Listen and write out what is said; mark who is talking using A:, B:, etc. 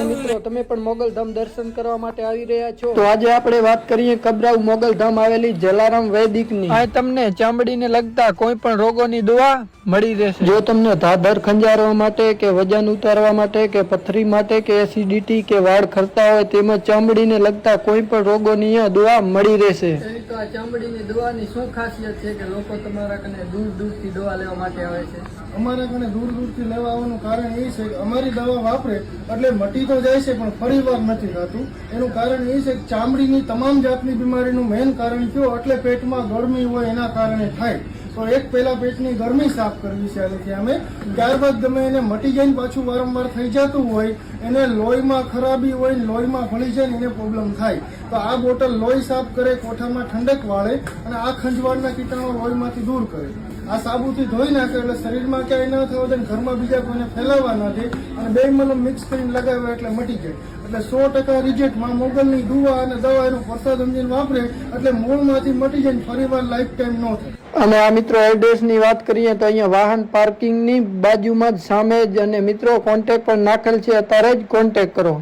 A: મિત્રો તમે પણ મોગલધામ દર્શન કરવા માટે આવી રહ્યા છો તો આજે આપણે વાત કરીએ કબરાઉ મોગલધામ આવેલી જલારામ વૈદિકની। આ તમને ચામડીને લગતા કોઈ પણ રોગોની દવા મળી રહેશે। જો તમને ધાધર ખંજારવા માટે કે વજન ઉતારવા માટે કે પથરી માટે કે એસિડિટી કે વાળ ખરતા હોય તેમજ ચામડીને લગતા કોઈ પણ રોગોની દવા મળી રહેશે। તો આ ચામડીની દવાની શું ખાસિયત છે કે લોકો તમારા કને દૂર દૂરથી દવા લેવા માટે આવે છે?
B: અમારા કને દૂર દૂરથી લેવા આવવાનું કારણ એ છે કે અમારી દવા વાપરે એટલે મટી તો જાય છે પણ ફરી વાર નથી થતું। એનું કારણ એ છે કે ચામડીની તમામ જાતની બીમારીનું મેઇન કારણ કયો એટલે પેટમાં ગરમી હોય એના કારણે થાય। તો એક પહેલા પેટની ગરમી સાફ કરવી છે અમે, ત્યારબાદ ગમે એને મટી જાય પાછું વારંવાર થઈ જતું હોય, એને લોહીમાં ખરાબી હોય, લોહીમાં ભળી જાય એને પ્રોબ્લેમ થાય તો આ બોટલ લોહી સાફ કરે, કોઠામાં ઠંડક વાળે અને આ ખંજવાળના કીટાણુ લોહીમાંથી દૂર કરે। આ સાબુથી ધોઈ નાખે એટલે શરીરમાં ક્યાંય ન થવા દે, ઘરમાં બીજા કોઈને ફેલાવવા ના દે અને બે મલમ મિક્સ કરીને લગાવે એટલે મટી જાય। એટલે 100% રિઝલ્ટમાં મોગલની દવા અને દવા એનો પ્રસાદ સમજીને વાપરે એટલે મૂળમાંથી મટી જાય, ફરીવાર લાઈફ ટાઈમ ન થાય।
A: અને આ મિત્રો એડ્રેસની વાત કરીએ તો અહીંયા વાહન પાર્કિંગની બાજુમાં જ સામે જ, અને મિત્રો કોન્ટેક્ટ પણ નાખેલ છે, અત્યારે જ કોન્ટેક્ટ કરો।